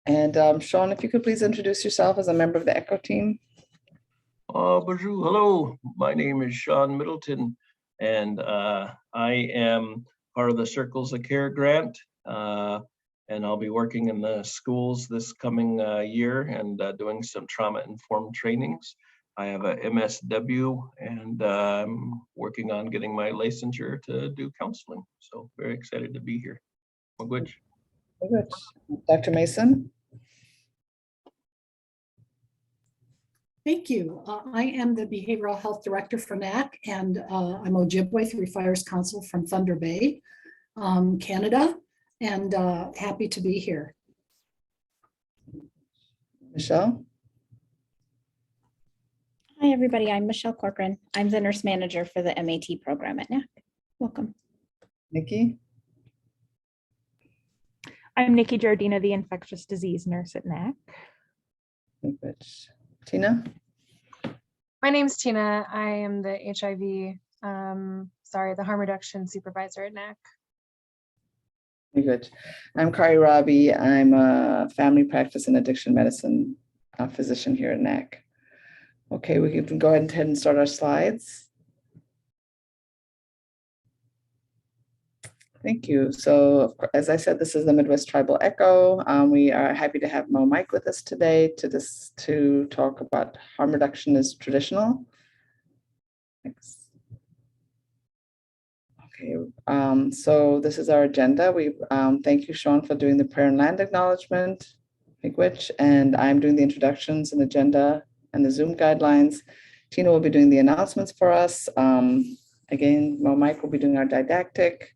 And Sean, if you could please introduce yourself as a member of the ECHO team. Bonjour, hello. My name is Sean Middleton, and I am part of the Circles of Care grant, and I'll be working in the schools this coming year and doing some trauma-informed trainings. I have a MSW, and I'm working on getting my licensure to do counseling. So very excited to be here. Good. Dr. Mason. Thank you. I am the Behavioral Health Director for NACC, and I'm Ojibwe, Three Fires Council from Thunder Bay, Canada, and happy to be here. Michelle. Hi, everybody. I'm Michelle Corcoran. I'm the nurse manager for the MAT program at NACC. Welcome. Nikki. I'm Nikki Jardina, the infectious disease nurse at NACC. Tina. My name's Tina. I am the HIV, the harm reduction supervisor at NACC. Very good. I'm Kari Rabi. I'm a family practice and addiction medicine physician here at NACC. Okay, we can go ahead and start our slides. Thank you. So as I said, this is the Midwest Tribal Echo. We are happy to have Mo Mike with us today to talk about harm reduction is traditional. Thanks. Okay, so this is our agenda. We thank you, Sean, for doing the prayer and land acknowledgement, Miigwech, and I'm doing the introductions and agenda and the Zoom guidelines. Tina will be doing the announcements for us. Again, Mo Mike will be doing our didactic.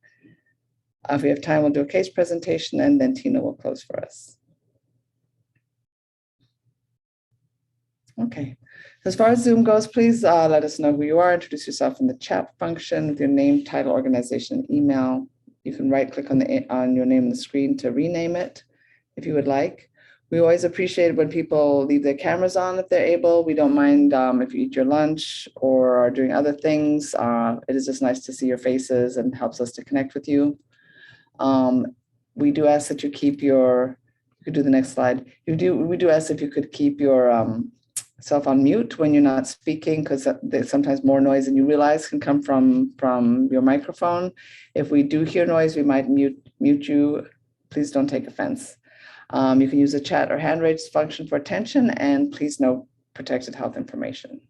If we have time, we'll do a case presentation, and then Tina will close for us. Okay. As far as Zoom goes, please let us know who you are. Introduce yourself in the chat function with your name, title, organization, and email. You can right-click on your name on the screen to rename it if you would like. We always appreciate when people leave their cameras on if they're able. We don't mind if you eat your lunch or are doing other things. It is just nice to see your faces and helps us to connect with you. We do ask that you keep your, you could do the next slide. We do ask if you could keep your self on mute when you're not speaking, because there's sometimes more noise than you realize can come from your microphone. If we do hear noise, we might mute you. Please don't take offense. You can use the chat or hand raise function for attention, and please note protected health information.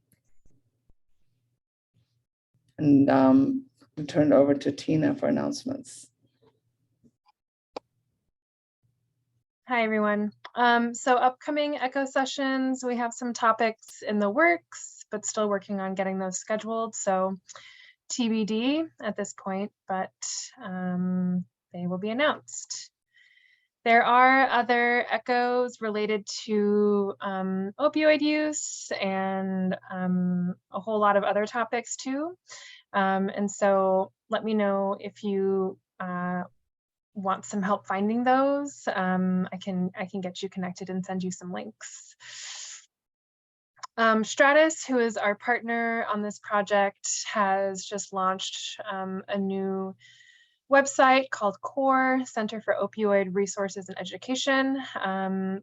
And we turn it over to Tina for announcements. Hi, everyone. So upcoming ECHO sessions, we have some topics in the works, but still working on getting those scheduled. So TBD at this point, but they will be announced. There are other ECHOs related to opioid use and a whole lot of other topics too. And so let me know if you want some help finding those. I can get you connected and send you some links. Stratus, who is our partner on this project, has just launched a new website called CORE, Center for Opioid Resources and Education,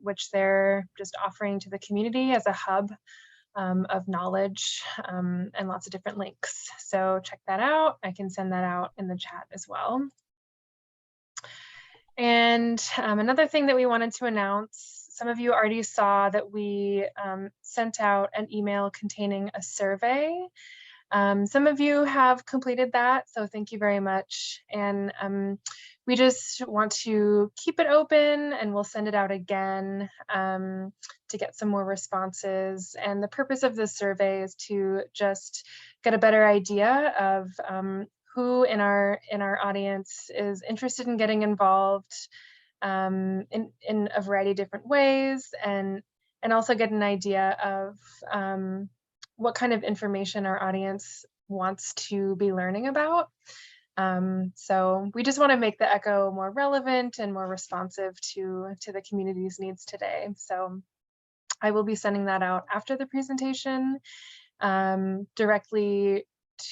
which they're just offering to the community as a hub of knowledge and lots of different links. So check that out. I can send that out in the chat as well. And another thing that we wanted to announce, some of you already saw that we sent out an email containing a survey. Some of you have completed that, so thank you very much. And we just want to keep it open, and we'll send it out again to get some more responses. And the purpose of this survey is to just get a better idea of who in our audience is interested in getting involved in a variety of different ways, and also get an idea of what kind of information our audience wants to be learning about. So we just want to make the ECHO more relevant and more responsive to the community's needs today. So I will be sending that out after the presentation directly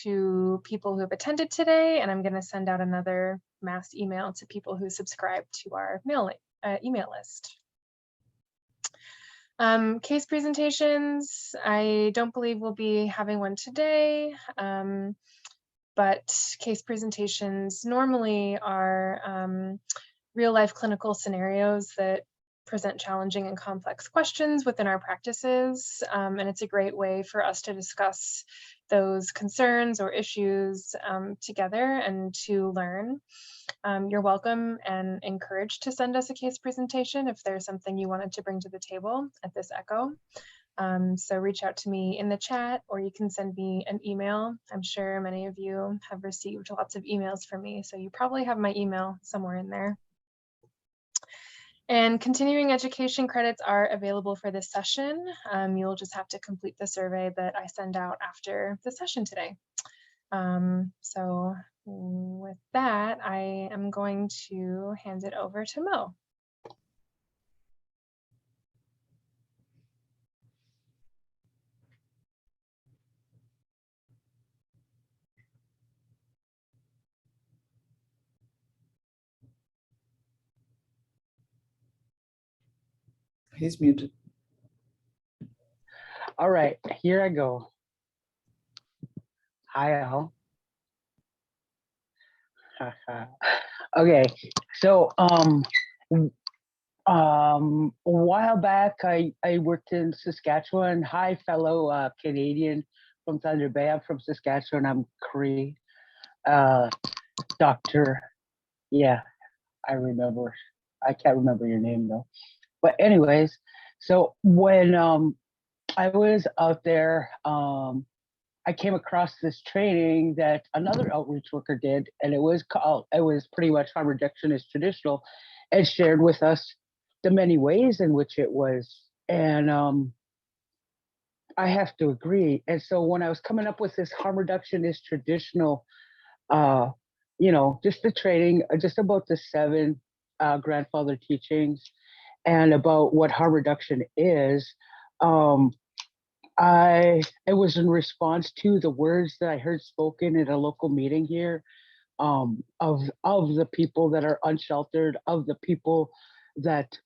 to people who have attended today, and I'm going to send out another mass email to people who subscribe to our email list. Case presentations, I don't believe we'll be having one today, but case presentations normally are real life clinical scenarios that present challenging and complex questions within our practices. And it's a great way for us to discuss those concerns or issues together and to learn. You're welcome and encouraged to send us a case presentation if there's something you wanted to bring to the table at this ECHO. So reach out to me in the chat, or you can send me an email. I'm sure many of you have received lots of emails from me, so you probably have my email somewhere in there. And continuing education credits are available for this session. You'll just have to complete the survey that I send out after the session today. So with that, I am going to hand it over to Mo. He's muted. All right, here I go. Hi, all. Okay, so a while back, I worked in Saskatchewan. Hi, fellow Canadian from Thunder Bay. I'm from Saskatchewan. I'm Cree. Doctor, yeah, I remember. I can't remember your name though. But anyways, so when I was out there, I came across this training that another outreach worker did, and it was pretty much harm reduction is traditional, and shared with us the many ways in which it was. And I have to agree. And so when I was coming up with this harm reduction is traditional, just the training, just about the 7 grandfather teachings, and about what harm reduction is, it was in response to the words that I heard spoken at a local meeting here, of the people that are unsheltered, of the people that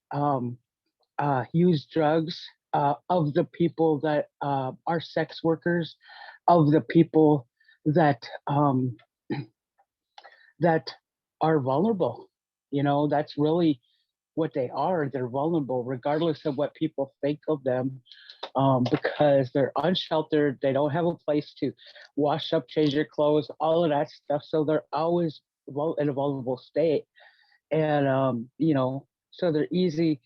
use drugs, of the people that are sex workers, of the people that that are vulnerable. That's really what they are. They're vulnerable, regardless of what people think of them, because they're unsheltered. They don't have a place to wash up, change their clothes, all of that stuff. So they're always in a vulnerable state. And, so they're easy,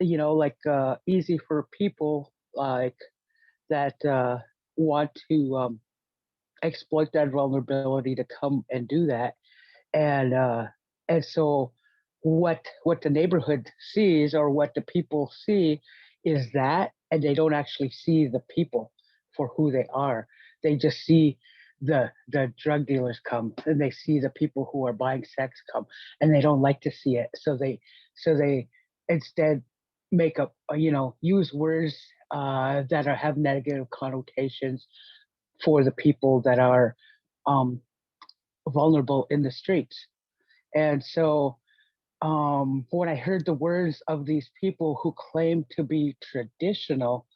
easy for people like that want to exploit that vulnerability to come and do that. And so what the neighborhood sees, or what the people see, is that, and they don't actually see the people for who they are. They just see the drug dealers come, and they see the people who are buying sex come, and they don't like to see it. So they instead make up, use words that have negative connotations for the people that are vulnerable in the streets. And so when I heard the words of these people who claim to be traditional,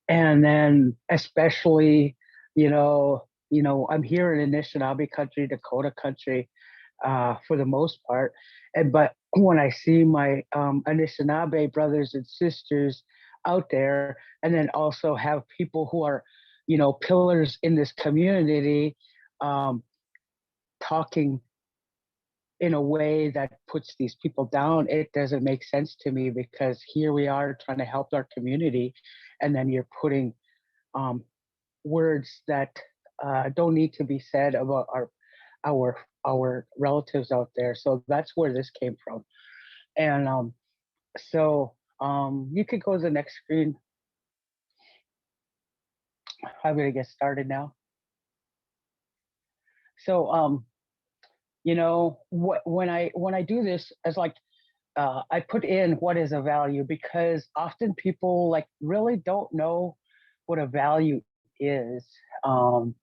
and then especially, I'm here in Anishinaabe country, Dakota country, for the most part. But when I see my Anishinaabe brothers and sisters out there, and then also have people who are, pillars in this community, talking in a way that puts these people down, it doesn't make sense to me, because here we are trying to help our community, and then you're putting words that don't need to be said about our relatives out there. So that's where this came from. And you could go to the next screen. I'm gonna get started now. So when I do this, as like I put in what is a value, because often people really don't know what a value is, but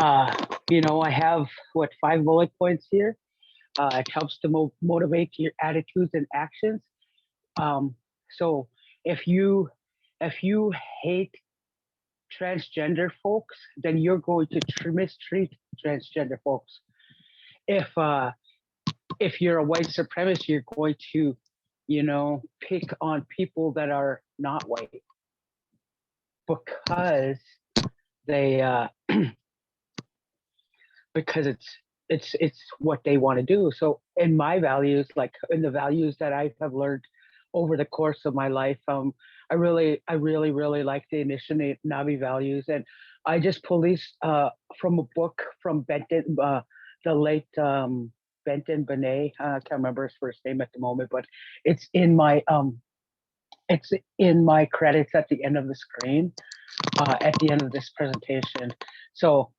I have 5 bullet points here. It helps to motivate your attitudes and actions. So if you hate transgender folks, then you're going to mistreat transgender folks. If you're a white supremacist, you're going to, pick on people that are not white because they because it's what they want to do. So in my values, like in the values that I have learned over the course of my life, I really like the Anishinaabe values, and I just pulled these from a book from Benton, the late Benton Benet. I can't remember his first name at the moment, but it's in my credits at the end of the screen, at the end of this presentation. So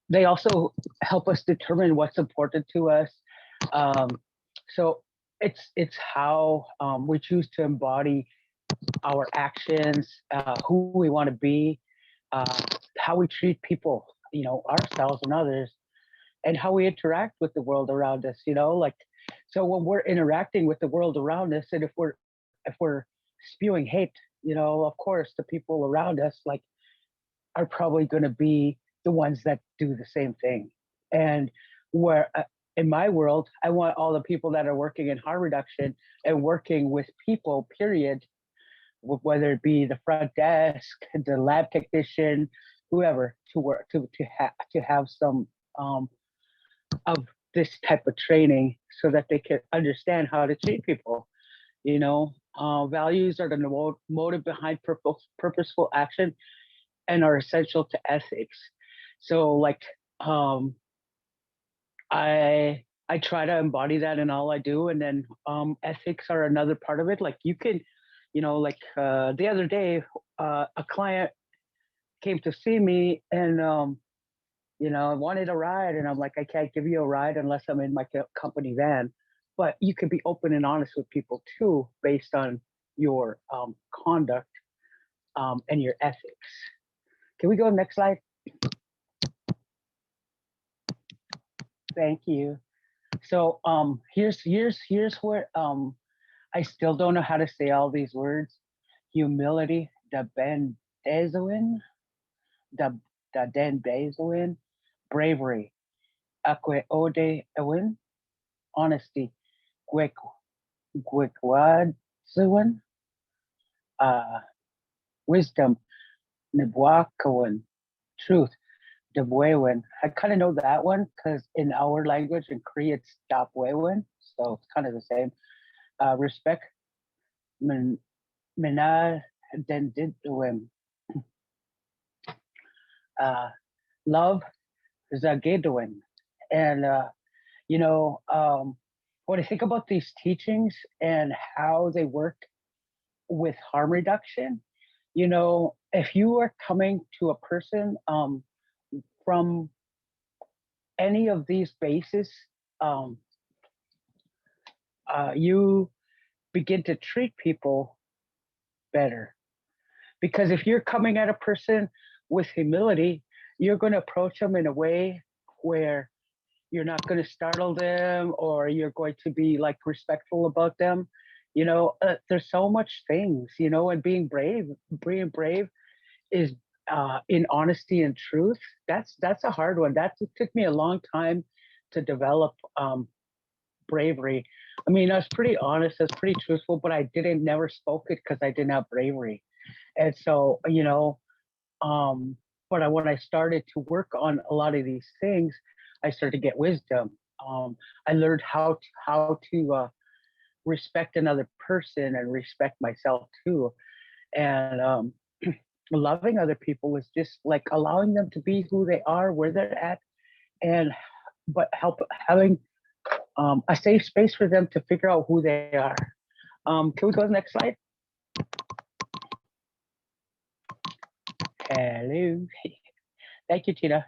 they also help us determine what's important to us. So it's how we choose to embody our actions, who we want to be, how we treat people, ourselves and others, and how we interact with the world around us. Like, so when we're interacting with the world around us, and if we're spewing hate, of course the people around us like are probably going to be the ones that do the same thing. And where in my world, I want all the people that are working in harm reduction and working with people, period, whether it be the front desk, the lab technician, whoever, to work to have some of this type of training so that they can understand how to treat people. Values are the motive behind purposeful action and are essential to ethics. So like I try to embody that in all I do, and then ethics are another part of it. Like you can, the other day, a client came to see me and wanted a ride, and I'm like, I can't give you a ride unless I'm in my company van. But you can be open and honest with people too, based on your conduct and your ethics. Can we go next slide? Thank you. So here's where I still don't know how to say all these words. Humility, the bendezoin, the dendezoin, bravery, akwe ode ewin, honesty, gwikwadzuin, wisdom, nibwakawan, truth, Dabwewin. I kind of know that one because in our language in Cree it's Dabwewin, so it's kind of the same. Respect, Mina Dendidwin. Love, Zagedwin. And when I think about these teachings and how they work with harm reduction, if you are coming to a person from any of these bases, you begin to treat people better. Because if you're coming at a person with humility, you're going to approach them in a way where you're not going to startle them, or you're going to be like respectful about them. There's so much things, and being brave is in honesty and truth. That's a hard one. That took me a long time to develop bravery. I mean, I was pretty honest, I was pretty truthful, but I never spoke it because I didn't have bravery. And so, but when I started to work on a lot of these things, I started to get wisdom. I learned how to respect another person and respect myself too. And loving other people is just like allowing them to be who they are, where they're at, but having a safe space for them to figure out who they are. Can we go to the next slide? Hello. Thank you, Tina.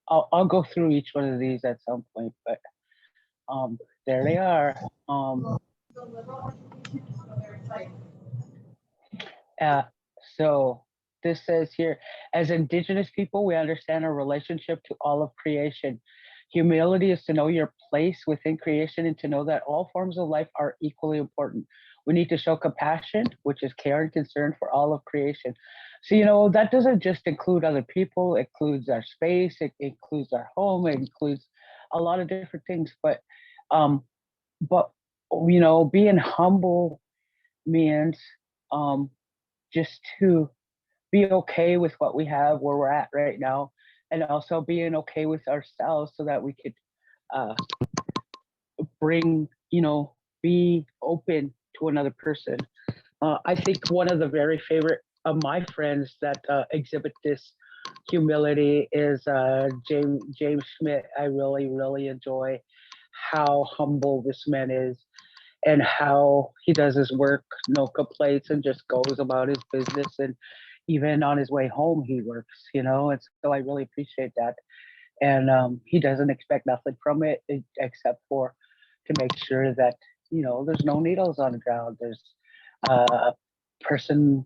I'll go through each one of these at some point, but there they are. So this says here, as Indigenous people, we understand our relationship to all of creation. Humility is to know your place within creation and to know that all forms of life are equally important. We need to show compassion, which is care and concern for all of creation. So, that doesn't just include other people, it includes our space, it includes our home, it includes a lot of different things. Um, but being humble means just to be okay with what we have, where we're at right now, and also being okay with ourselves so that we could bring, be open to another person. I think one of the very favorite of my friends that exhibit this humility is James Schmidt. I really, really enjoy how humble this man is and how he does his work, no complaints, and just goes about his business. And even on his way home, he works, and so I really appreciate that. And he doesn't expect nothing from it except for to make sure that, there's no needles on the ground. There's a person,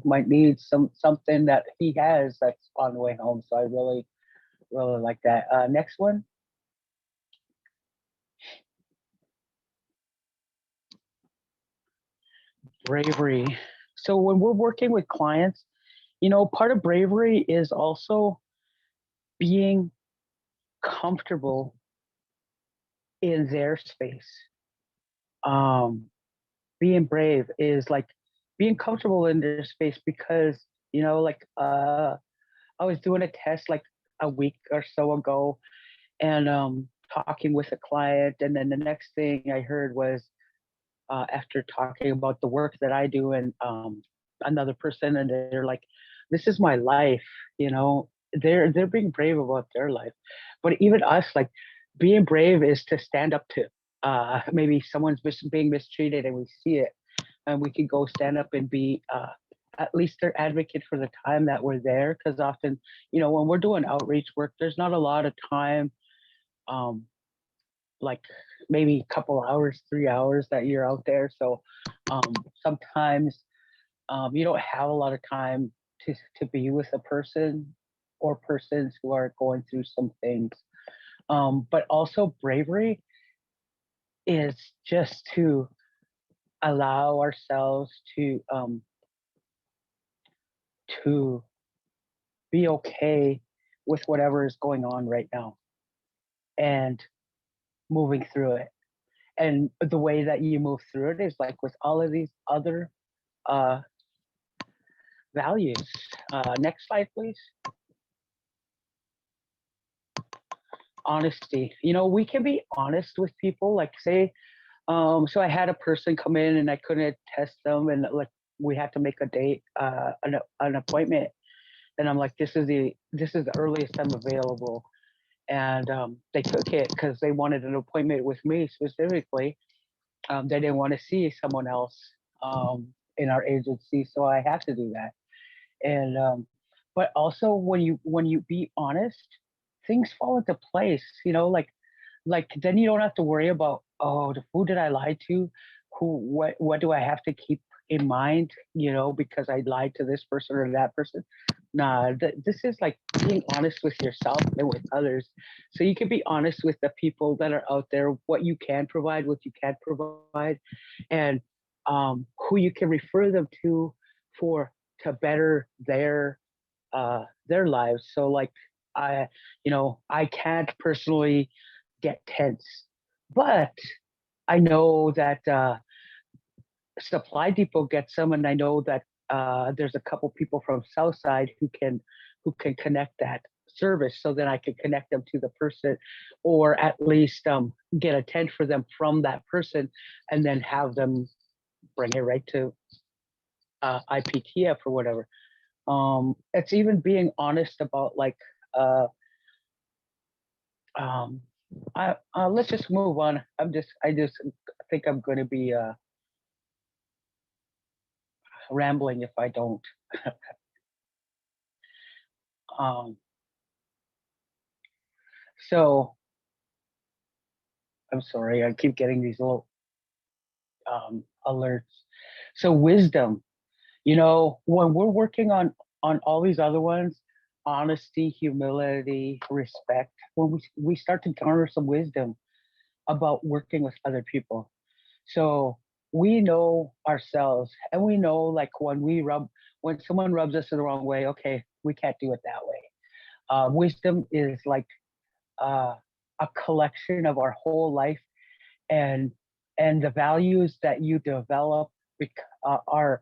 might need something that he has that's on the way home. So I really, really like that. Next one. Bravery. So when we're working with clients, part of bravery is also being comfortable in their space. Being brave is like being comfortable in their space because, I was doing a test like a week or so ago and talking with a client. And then the next thing I heard was after talking about the work that I do and another person, and they're like, this is my life, they're being brave about their life. But even us, like being brave is to stand up to maybe someone's being mistreated and we see it, and we can go stand up and be at least their advocate for the time that we're there. Because often, when we're doing outreach work, there's not a lot of time, like maybe a couple hours, 3 hours that you're out there. So sometimes you don't have a lot of time to be with a person or persons who are going through some things. But also bravery is just to allow ourselves to be okay with whatever is going on right now and moving through it. And the way that you move through it is like with all of these other values. Next slide, please. Honesty. We can be honest with people. Like say, so I had a person come in and I couldn't test them, and like we had to make a date, an appointment, and I'm like, this is the earliest I'm available, and they took it because they wanted an appointment with me specifically. They didn't want to see someone else in our agency, so I had to do that. And but also when you be honest, things fall into place. Like then you don't have to worry about, oh, who did I lie to, what do I have to keep in mind, because I lied to this person or that person. Nah, this is like being honest with yourself and with others. So you can be honest with the people that are out there, what you can provide, what you can't provide, and who you can refer them to to better their lives. So like I can't personally get tense, but I know that Supply Depot gets some, and I know that there's a couple people from Southside who can connect that service, so that I can connect them to the person, or at least get a tent for them from that person, and then have them bring it right to IPTF or whatever. It's even being honest about like let's just move on. I just think I'm going to be rambling if I don't. So I'm sorry, I keep getting these little alerts. So wisdom, when we're working on all these other ones, honesty, humility, respect, when we start to garner some wisdom about working with other people. So we know ourselves, and we know like when someone rubs us the wrong way, okay, we can't do it that way. Wisdom is like uh, a collection of our whole life, and the values that you develop are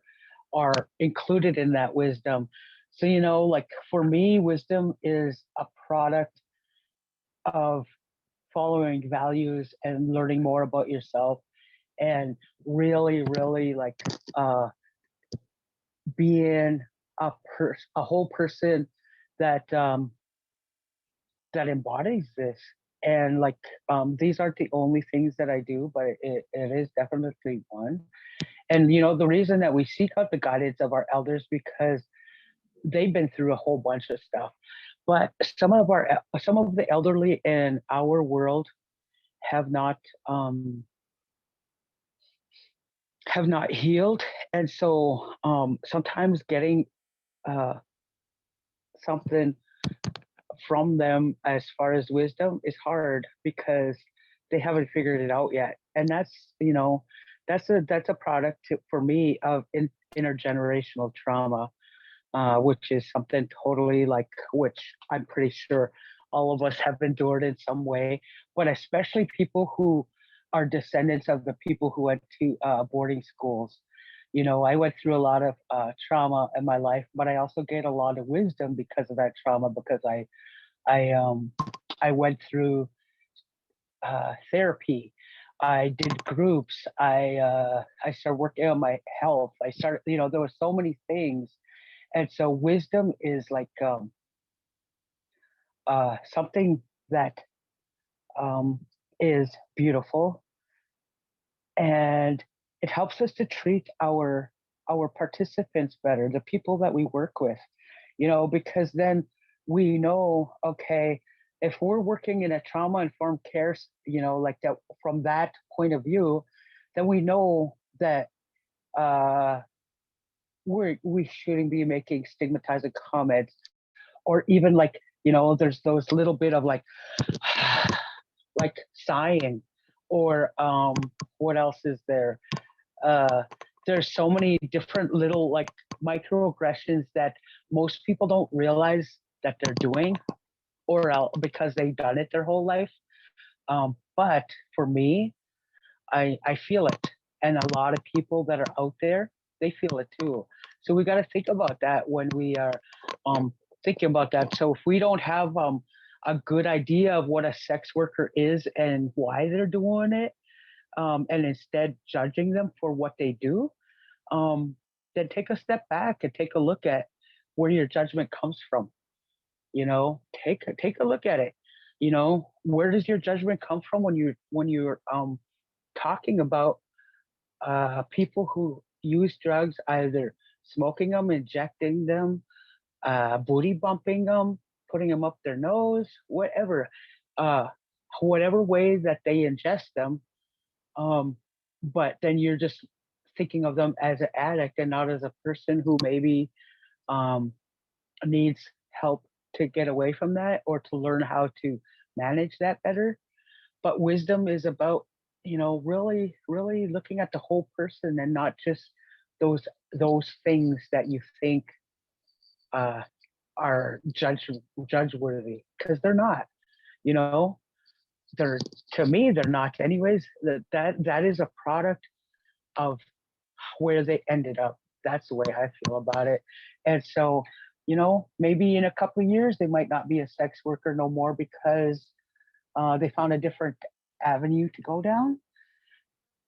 included in that wisdom. So like for me, wisdom is a product of following values and learning more about yourself, and really like being a whole person that that embodies this. And like these aren't the only things that I do, but it is definitely one. And the reason that we seek out the guidance of our elders, because they've been through a whole bunch of stuff. But some of the elderly in our world have not healed, and so sometimes getting something from them as far as wisdom is hard because they haven't figured it out yet. And that's a product for me of intergenerational trauma, which is something totally like, which I'm pretty sure all of us have endured in some way, but especially people who are descendants of the people who went to boarding schools. I went through a lot of trauma in my life, but I also gained a lot of wisdom because of that trauma, because I went through therapy. I did groups. I started working on my health. I started, there were so many things. And so wisdom is like something that is beautiful, and it helps us to treat our participants better, the people that we work with, because then we know, okay, if we're working in a trauma informed care, like that, from that point of view, then we know that we shouldn't be making stigmatizing comments, or even like, there's those little bit of like like sighing, or what else is there? There's so many different little like microaggressions that most people don't realize that they're doing, or because they've done it their whole life. But for me, I feel it, and a lot of people that are out there, they feel it too. So we got to think about that when we are thinking about that. So if we don't have a good idea of what a sex worker is and why they're doing it, and instead judging them for what they do, then take a step back and take a look at where your judgment comes from. Take a look at it. Where does your judgment come from when you're talking about people who use drugs, either smoking them, injecting them, booty bumping them, putting them up their nose, whatever way that they ingest them. But then you're just thinking of them as an addict and not as a person who maybe needs help to get away from that, or to learn how to manage that better. But wisdom is about, really, really looking at the whole person, and not just those things that you think are judge-worthy, because they're not. They're, to me, they're not. Anyways, that is a product of where they ended up. That's the way I feel about it. And so, maybe in a couple of years they might not be a sex worker no more, because they found a different avenue to go down.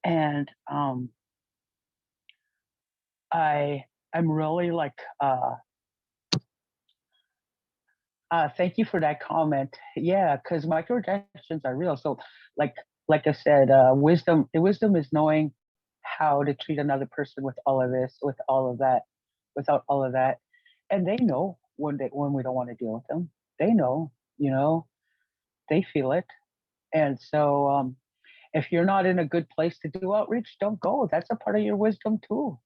And I'm really like thank you for that comment. Yeah, because microaggressions are real. So like I said, wisdom is knowing how to treat another person with all of this, with all of that, without all of that. And they know when we don't want to deal with them. They know, they feel it. And so if you're not in a good place to do outreach, don't go. That's a part of your wisdom too.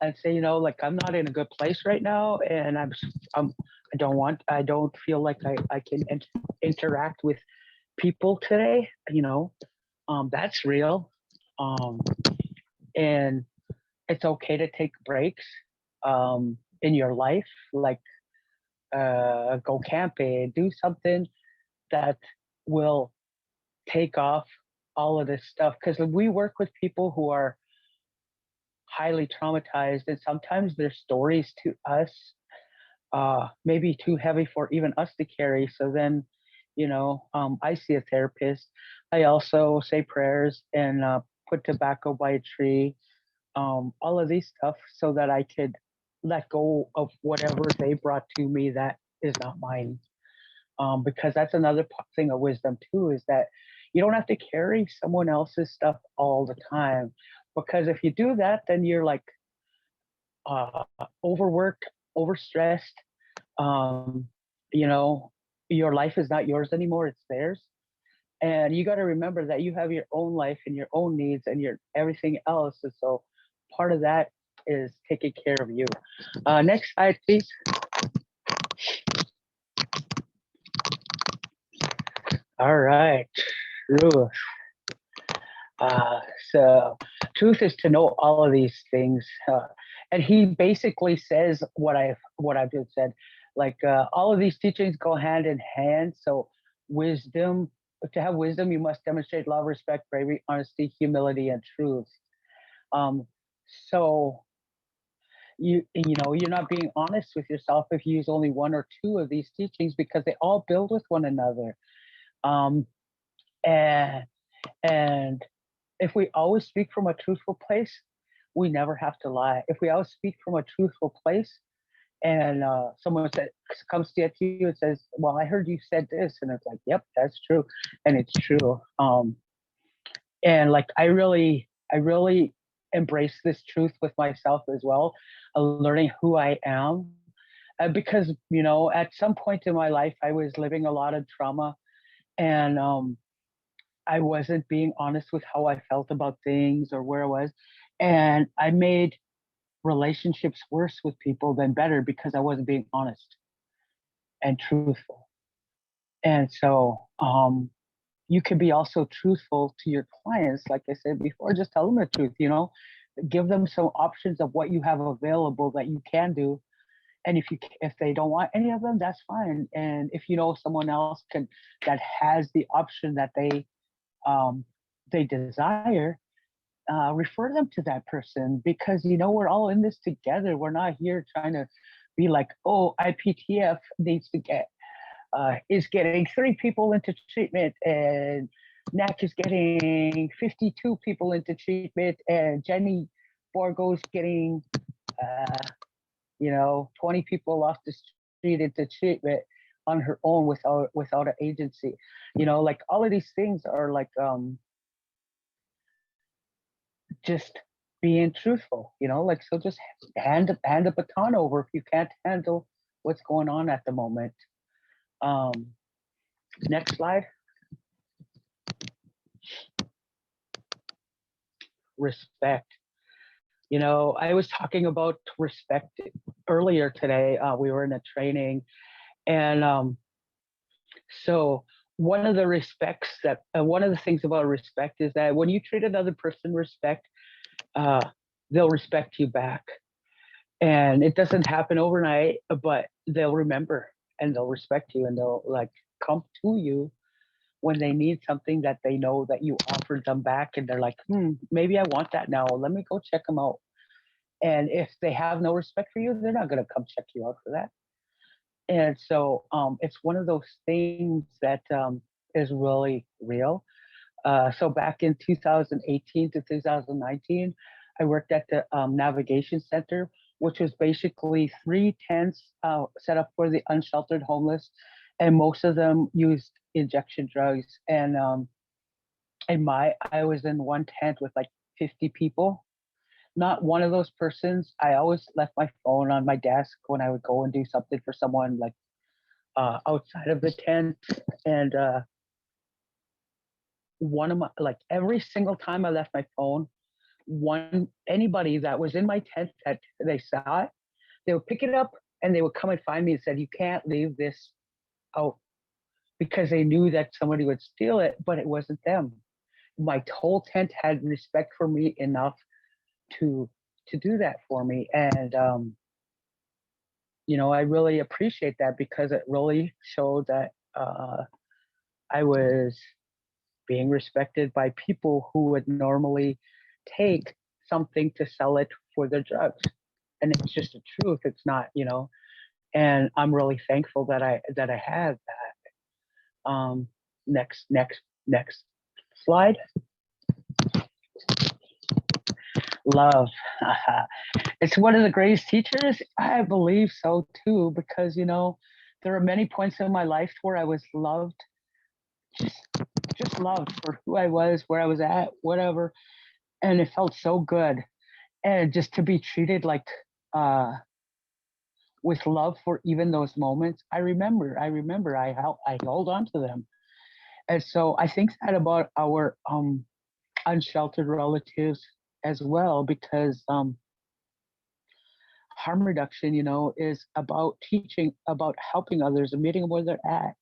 and say, like, I'm not in a good place right now, and I don't feel like I can interact with people today, that's real. And it's okay to take breaks in your life, like go camping, do something that will take off all of this stuff. Because we work with people who are highly traumatized, and sometimes their stories to us maybe too heavy for even us to carry. So then, I see a therapist. I also say prayers and put tobacco by a tree, all of these stuff, so that I could let go of whatever they brought to me that is not mine. Because that's another thing of wisdom too, is that you don't have to carry someone else's stuff all the time. Because if you do that, then you're like overworked, overstressed. Um, your life is not yours anymore; it's theirs. And you got to remember that you have your own life and your own needs and your everything else. And so, part of that is taking care of you. Next slide, please. All right, truth. So truth is to know all of these things, and he basically says what I've just said. Like all of these teachings go hand in hand. So wisdom, to have wisdom, you must demonstrate love, respect, bravery, honesty, humility, and truth. So you're not being honest with yourself if you use only one or two of these teachings, because they all build with one another. Um, and and if we always speak from a truthful place, we never have to lie. If we always speak from a truthful place, and someone comes to you and says, "Well, I heard you said this," and it's like, "Yep, that's true," and it's true. And like I really embrace this truth with myself as well, learning who I am, because at some point in my life I was living a lot of trauma, and I wasn't being honest with how I felt about things or where I was. And I made relationships worse with people than better because I wasn't being honest and truthful. And so you can be also truthful to your clients. Like I said before, just tell them the truth, give them some options of what you have available that you can do. And if they don't want any of them, that's fine. And if someone else that has the option that they desire, refer them to that person, because we're all in this together. We're not here trying to be like, oh, IPTF needs to is getting 3 people into treatment, and NACC is getting 52 people into treatment, and Jenny Borgo's getting 20 people off the street into treatment on her own without an agency. Like all of these things are like just being truthful, like, so just hand the baton over if you can't handle what's going on at the moment. Next slide. Respect. I was talking about respect earlier today. We were in a training, and so one of the things about respect is that when you treat another person respect, they'll respect you back. And it doesn't happen overnight, but they'll remember and they'll respect you, and they'll like come to you when they need something that they know that you offered them back, and they're like, maybe I want that now. Let me go check them out. And if they have no respect for you, they're not going to come check you out for that. And so it's one of those things that is really real. So back in 2018 to 2019, I worked at the Navigation Center, which was basically 3 tents set up for the unsheltered homeless, and most of them used injection drugs. And I was in one tent with like 50 people. Not one of those persons. I always left my phone on my desk when I would go and do something for someone, like outside of the tent. And one of my, like, every single time I left my phone, anybody that was in my tent that they saw it, they would pick it up and they would come and find me and said, you can't leave this out, because they knew that somebody would steal it, but it wasn't them. My whole tent had respect for me enough to do that for me. And you know, I really appreciate that, because it really showed that I was being respected by people who would normally take something to sell it for their drugs. And it's just the truth. It's not, you know, and I'm really thankful that I had that. Next slide. Love. It's one of the greatest teachers. I believe so too, because, you know, there are many points in my life where I was loved, just loved for who I was, where I was at, whatever. And it felt so good. And just to be treated like, with love for even those moments. I remember I held on to them. And so I think that about our unsheltered relatives as well, because harm reduction, you know, is about teaching, about helping others and meeting them where they're at.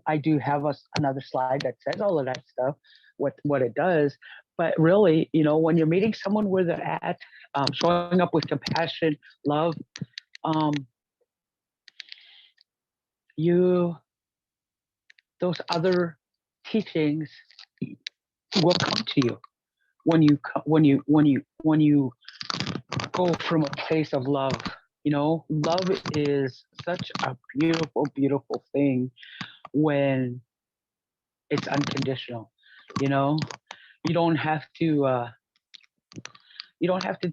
I do have another slide that says all of that stuff, what it does. But really, you know, when you're meeting someone where they're at, showing up with compassion, love, those other teachings will come to you when you go from a place of love. You know, love is such a beautiful thing when it's unconditional. You know, you don't have to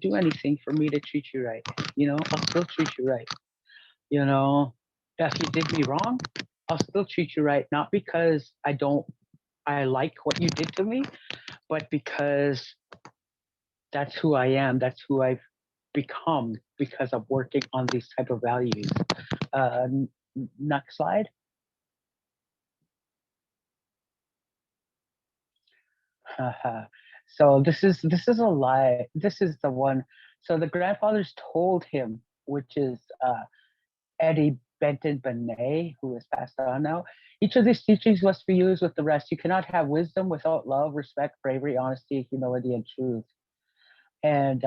do anything for me to treat you right. You know, I'll still treat you right. You know, if you did me wrong, I'll still treat you right, not because I like what you did to me, but because that's who I am. That's who I've become because of working on these type of values. Next slide. So this is a lie. This is the one. So the grandfathers told him, which is Eddie Benton Benet, who is passed on now. Each of these teachings must be used with the rest. You cannot have wisdom without love, respect, bravery, honesty, humility, and truth. And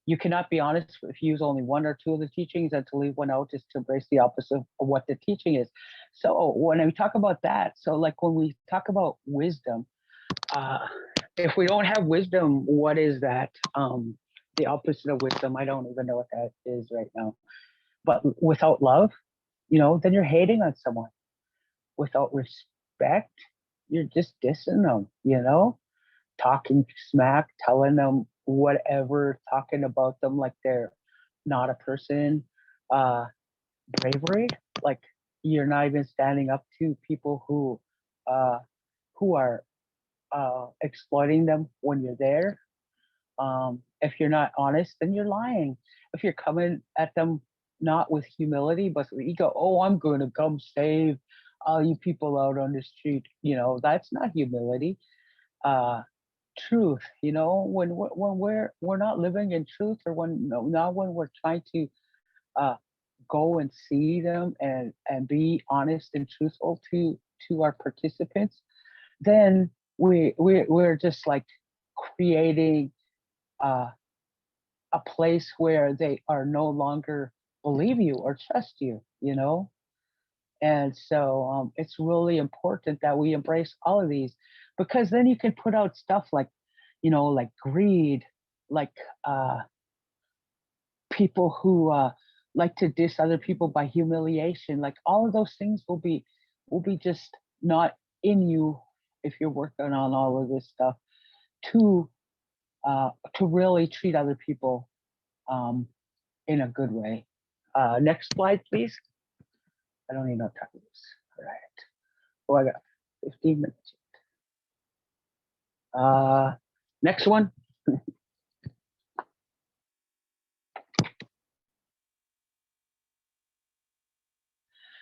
you cannot be honest if you use only one or two of the teachings, and to leave one out is to embrace the opposite of what the teaching is. So when we talk about that, so like when we talk about wisdom, if we don't have wisdom, what is that? The opposite of wisdom, I don't even know what that is right now. But without love, you know, then you're hating on someone. Without respect, you're just dissing them, you know, talking smack, telling them whatever, talking about them like they're not a person. Bravery, like you're not even standing up to people who are exploiting them when you're there. If you're not honest, then you're lying. If you're coming at them not with humility, but with ego, oh, I'm going to come save all you people out on the street. You know, that's not humility. Truth, you know, when we're not living in truth, or not when we're trying to go and see them and be honest and truthful to our participants, then we're just like creating a place where they are no longer believe you or trust you, you know? And so it's really important that we embrace all of these, because then you can put out stuff like, you know, like greed, like people who like to diss other people by humiliation, like all of those things will be just not in you if you're working on all of this stuff to really treat other people in a good way. Next slide, please. I don't need no time for this. All right. Oh, I got 15 minutes. Next one.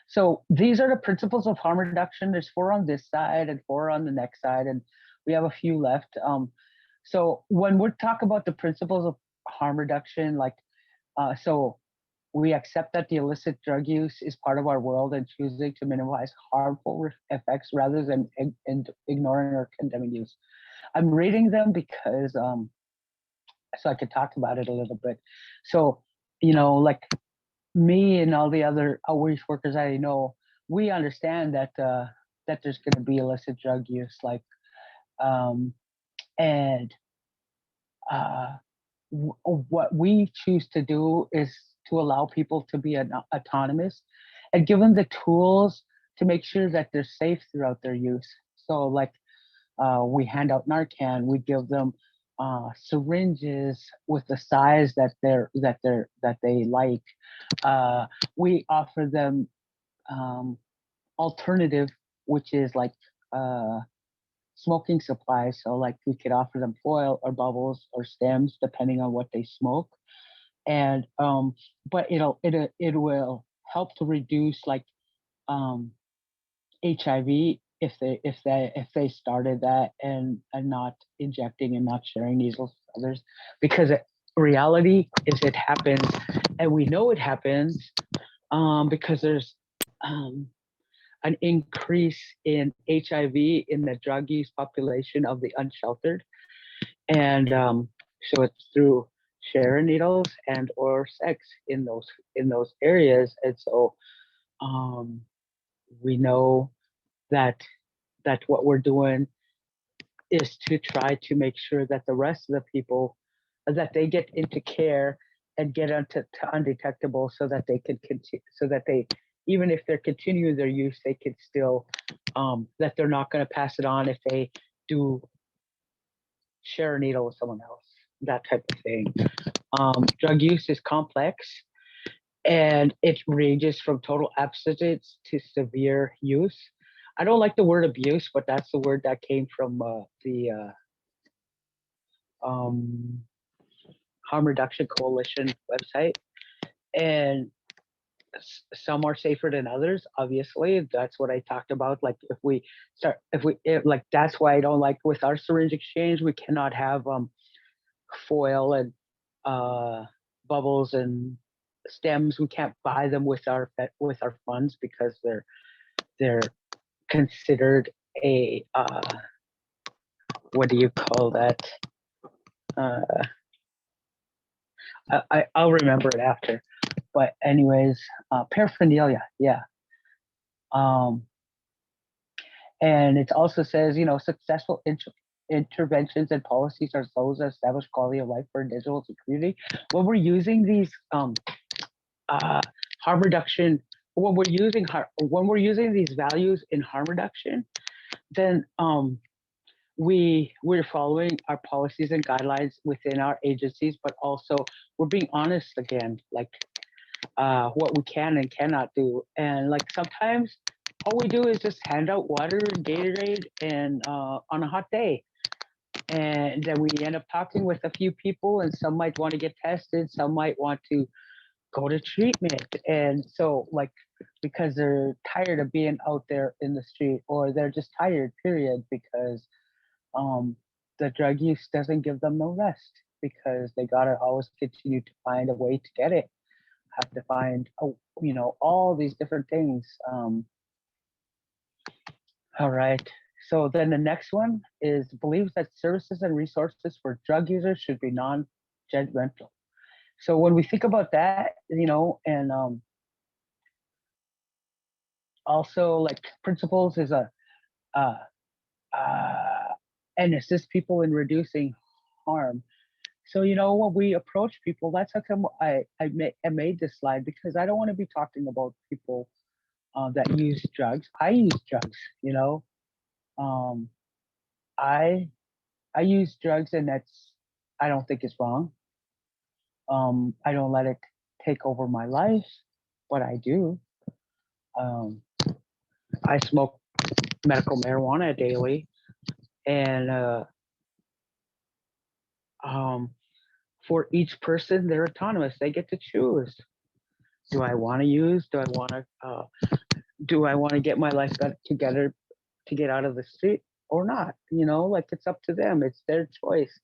So these are the principles of harm reduction. There's 4 on this side and 4 on the next side, and we have a few left. So when we're talking about the principles of harm reduction, like, so we accept that the illicit drug use is part of our world and choosing to minimize harmful effects rather than ignoring or condemning use. I'm reading them because so I could talk about it a little bit. So, like me and all the other outreach workers I know, we understand that that there's going to be illicit drug use, like, and what we choose to do is to allow people to be autonomous and give them the tools to make sure that they're safe throughout their use. So like we hand out Narcan, we give them syringes with the size that they like. We offer them alternative, which is like smoking supplies. So like we could offer them foil or bubbles or stems depending on what they smoke. And but it will help to reduce like HIV if they started that and not injecting and not sharing needles with others, because reality is it happens, and we know it happens because there's an increase in HIV in the drug use population of the unsheltered. And so it's through sharing needles and or sex in those areas. And so we know that what we're doing is to try to make sure that the rest of the people, that they get into care and get onto undetectable, so that they can continue, so that they, even if they're continuing their use, they can still, that they're not going to pass it on if they do share a needle with someone else, that type of thing. Drug use is complex, and it ranges from total abstinence to severe use. I don't like the word abuse, but that's the word that came from the Harm Reduction Coalition website. And some are safer than others, obviously. That's what I talked about. Like like, that's why I don't like with our syringe exchange, we cannot have foil and bubbles and stems. We can't buy them with our funds because they're considered a what do you call that? I'll remember it after. But anyways, paraphernalia, yeah. And it also says, successful interventions and policies are those that establish quality of life for individuals and community. When we're using these harm reduction, when we're using these values in harm reduction, then we're following our policies and guidelines within our agencies, but also we're being honest again, like what we can and cannot do. And like sometimes all we do is just hand out water and Gatorade and on a hot day. And then we end up talking with a few people, and some might want to get tested, some might want to go to treatment. And so like, because they're tired of being out there in the street, or they're just tired, period, because the drug use doesn't give them no rest, because they gotta always continue to find a way to get it, have to find all these different things. All right, so then the next one is believes that services and resources for drug users should be non-judgmental. So when we think about that, and also like principles is and assist people in reducing harm. So, when we approach people, that's how come I made this slide, because I don't want to be talking about people that use drugs. I use drugs, I use drugs, and I don't think it's wrong. I don't let it take over my life, but I do. I smoke medical marijuana daily, and for each person, they're autonomous. They get to choose. Do I want to use? Do I want to get my life together to get out of the street or not? Like, it's up to them. It's their choice.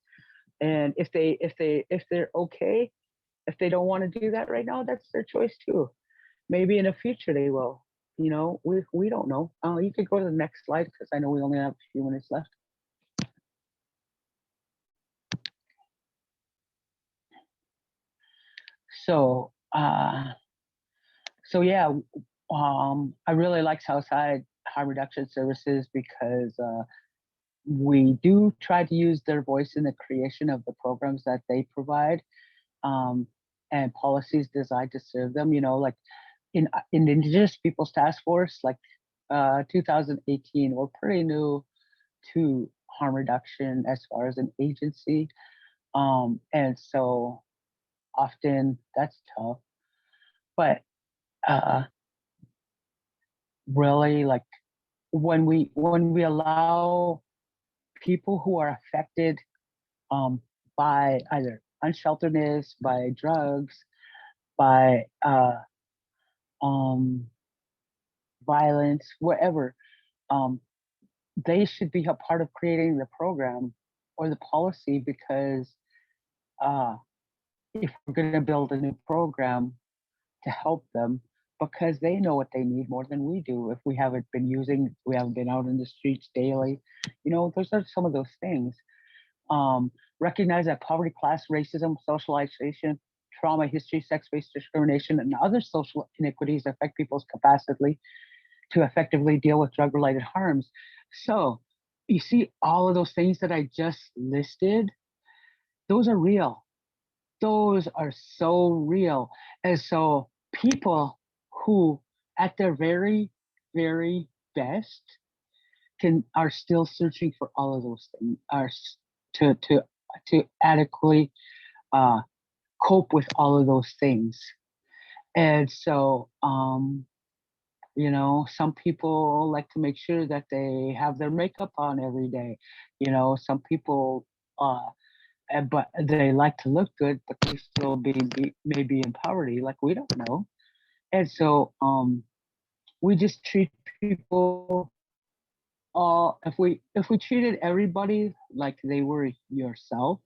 And if they're okay, if they don't want to do that right now, that's their choice too. Maybe in the future they will. You know, we don't know. You could go to the next slide because I know we only have a few minutes left. So, yeah, I really like Southside Harm Reduction Services because we do try to use their voice in the creation of the programs that they provide, and policies designed to serve them. You know, like in Indigenous Peoples Task Force, like 2018, we're pretty new to harm reduction as far as an agency, and so often that's tough. But really, like when we allow people who are affected by either unshelteredness, by drugs, by violence, whatever, they should be a part of creating the program or the policy, because if we're going to build a new program to help them, because they know what they need more than we do. If we haven't been out in the streets daily, you know, those are some of those things. Recognize that poverty, class, racism, social isolation, trauma, history, sex-based discrimination, and other social inequities affect people's capacity to effectively deal with drug-related harms. So you see all of those things that I just listed, those are real. Those are so real. And so people who at their very, very best are still searching for all of those things, are to adequately cope with all of those things. And so you know, some people like to make sure that they have their makeup on every day. You know, some people but they like to look good, but they still maybe in poverty, like we don't know. And so we just treat people if we treated everybody like they were yourself,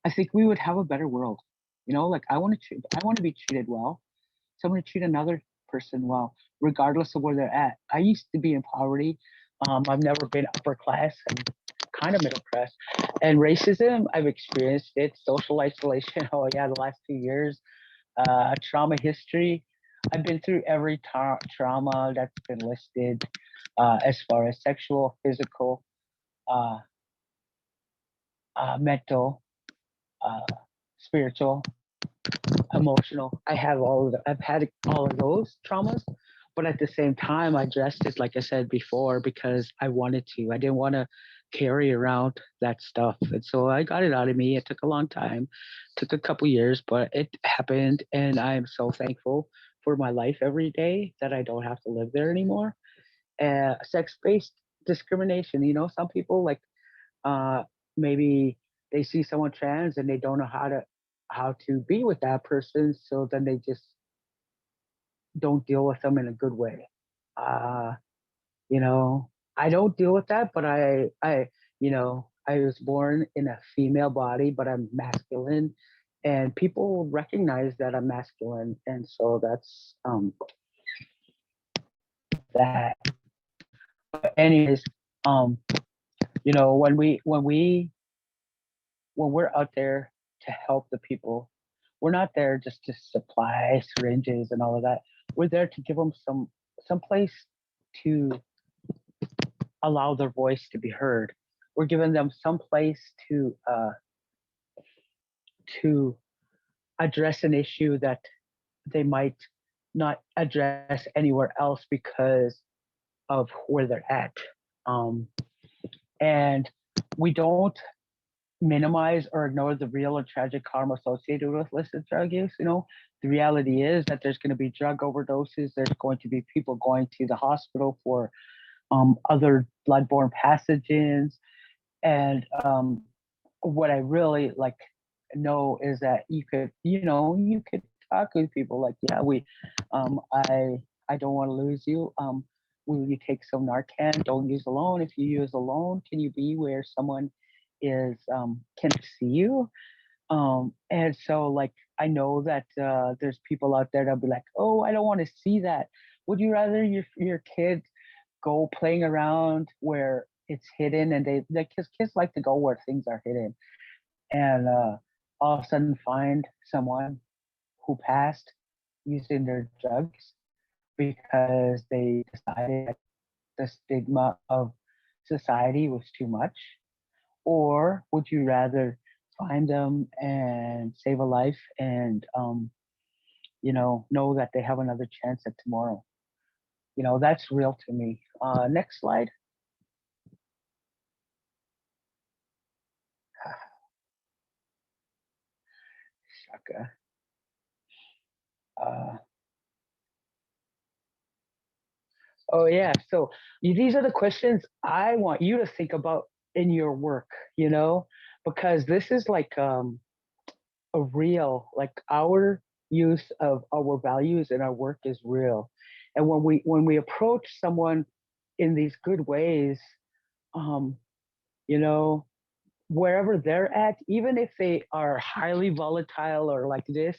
I think we would have a better world. You know, like I want to be treated well. So I'm going to treat another person well, regardless of where they're at. I used to be in poverty. I've never been upper class. I'm kind of middle class. And racism, I've experienced it. Social isolation, oh yeah, the last 2 years. Trauma history, I've been through every trauma that's been listed, as far as sexual, physical, mental, spiritual, emotional. I've had all of those traumas, but at the same time, I addressed it, like I said before, because I wanted to. I didn't want to carry around that stuff, and so I got it out of me. It took a long time, took a couple years, but it happened, and I am so thankful for my life every day that I don't have to live there anymore. Sex-based discrimination. You know, some people like maybe they see someone trans and they don't know how to be with that person, so then they just don't deal with them in a good way. You know, I don't deal with that, but you know, I was born in a female body, but I'm masculine, and people recognize that I'm masculine, and so that's that. But anyways, you know, when we're out there to help the people, we're not there just to supply syringes and all of that. We're there to give them some place to allow their voice to be heard. We're giving them some place to address an issue that they might not address anywhere else because of where they're at. And we don't minimize or ignore the real and tragic harm associated with illicit drug use. You know, the reality is that there's going to be drug overdoses. There's going to be people going to the hospital for other bloodborne pathogens. And what I really like know is that you could talk with people like, yeah, I don't want to lose you. Will you take some Narcan? Don't use alone. If you use alone, can you be where someone can see you. And so like, I know that there's people out there that'll be like, oh, I don't want to see that. Would you rather your kid go playing around where it's hidden, and because kids like to go where things are hidden, and all of a sudden find someone who passed using their drugs because they decided that the stigma of society was too much? Or would you rather find them and save a life and know that they have another chance at tomorrow? That's real to me. Next slide. Shaka. Oh yeah, so these are the questions I want you to think about in your work, because this is like a real, like our use of our values in our work is real. And when we approach someone in these good ways, um, you know, wherever they're at, even if they are highly volatile or like this,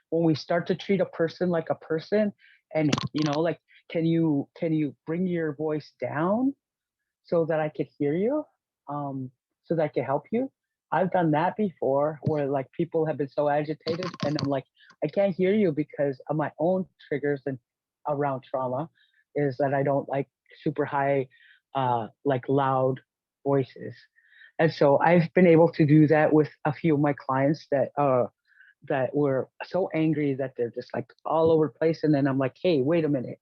when we start to treat a person like a person, and like, can you bring your voice down so that I could hear you, so that I can help you? I've done that before, where like people have been so agitated, and I'm like, I can't hear you because of my own triggers and around trauma, is that I don't like super high, like loud voices. And so I've been able to do that with a few of my clients that were so angry that they're just like all over the place. And then I'm like, hey, wait a minute,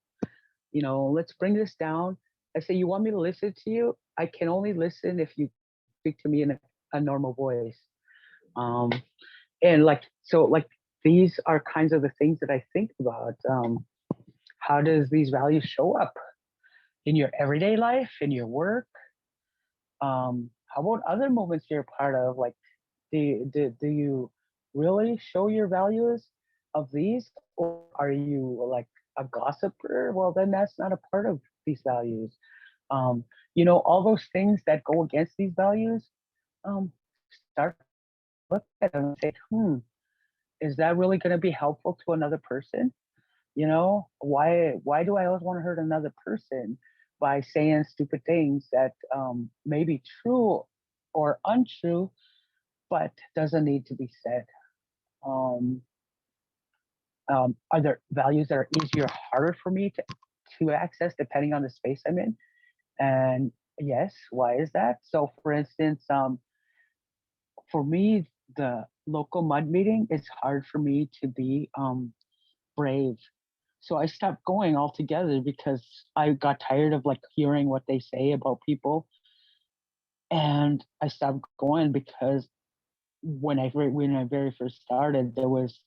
let's bring this down. I say, you want me to listen to you? I can only listen if you speak to me in a normal voice. And like, so like, these are kinds of the things that I think about. How does these values show up in your everyday life, in your work? How about other moments you're a part of? Like, do you really show your values of these, or are you like a gossiper? Well, then that's not a part of these values. All those things that go against these values, start look at them and say, is that really going to be helpful to another person? Why do I always want to hurt another person by saying stupid things that may be true or untrue, but doesn't need to be said? Are there values that are easier or harder for me to access depending on the space I'm in? And yes, why is that? So for instance, for me, the local mud meeting, it's hard for me to be brave. So I stopped going altogether because I got tired of like hearing what they say about people. And I stopped going because when I very first started, there was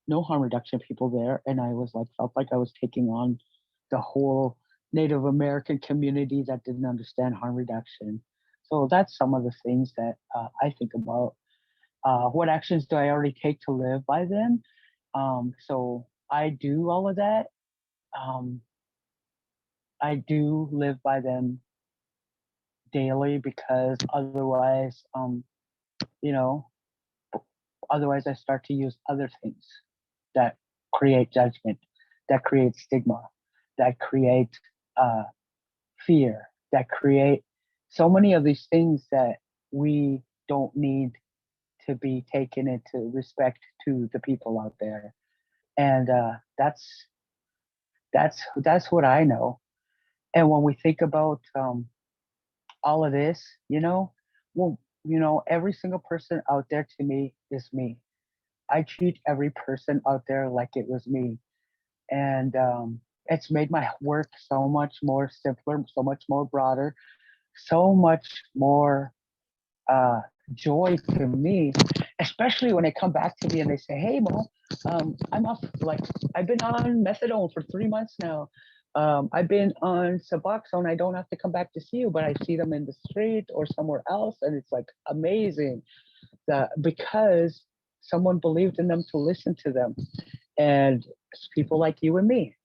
no harm reduction people there, and I was like, felt like I was taking on the whole Native American community that didn't understand harm reduction. So that's some of the things that I think about. What actions do I already take to live by them? So I do all of that. I do live by them daily, because otherwise, otherwise I start to use other things that create judgment, that create stigma, that create fear, that create so many of these things that we don't need to be taken into respect to the people out there. And that's what I know. And when we think about all of this, every single person out there to me is me. I treat every person out there like it was me. And it's made my work so much more simpler, so much more broader, so much more joy to me, especially when they come back to me and they say, hey, Mo, I'm off, like, I've been on methadone for 3 months now. I've been on Suboxone. I don't have to come back to see you, but I see them in the street or somewhere else. And it's like amazing that because someone believed in them to listen to them. And it's people like you and me,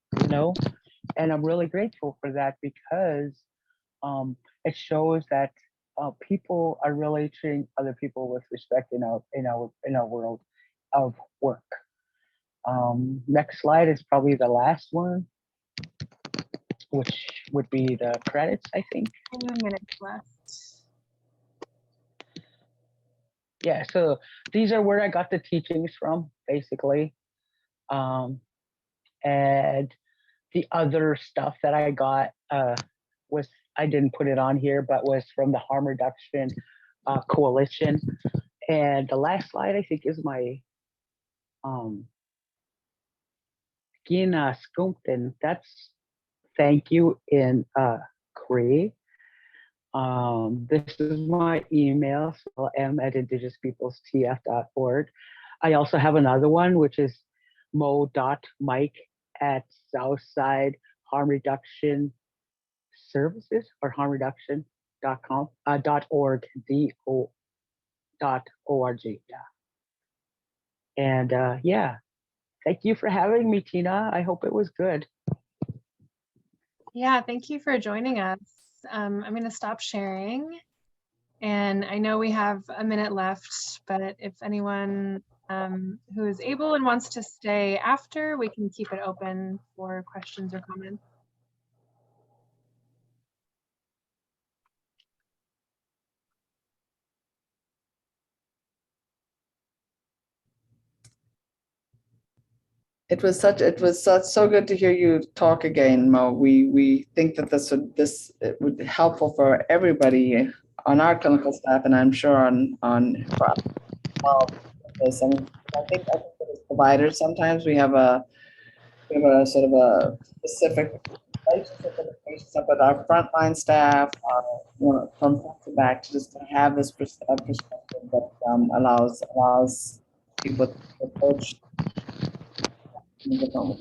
and I'm really grateful for that, because it shows that people are really treating other people with respect in our world of work. Next slide is probably the last one, which would be the credits, I think. 2 minutes left. Yeah, so these are where I got the teachings from, basically. And the other stuff that I got was, I didn't put it on here, but was from the Harm Reduction Coalition. And the last slide, I think, is my Gina Skumpton. That's thank you in Cree. This is my email, so m@indigenouspeoplestf.org. I also have another one, which is mo.mike@Southside Harm Reduction Services or harmreduction.com .org .org. Yeah. And yeah, thank you for having me, Tina. I hope it was good. Yeah, thank you for joining us. I'm going to stop sharing. And I know we have a minute left, but if anyone who is able and wants to stay after, we can keep it open for questions or comments. It was so good to hear you talk again, Mo. We think that it would be helpful for everybody on our clinical staff, and I'm sure on all this. I think as providers, sometimes we have a sort of a specific relationship with the patients, but our frontline staff, from front to back, to just have this perspective that allows people to approach in a different way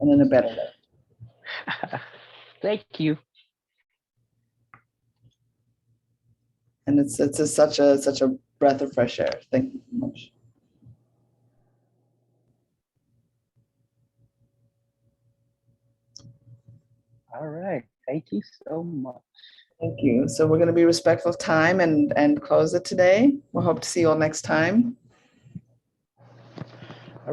and in a better way. Thank you. And it's such a breath of fresh air. Thank you so much. All right. Thank you so much. Thank you. So we're going to be respectful of time and close it today. We'll hope to see you all next time.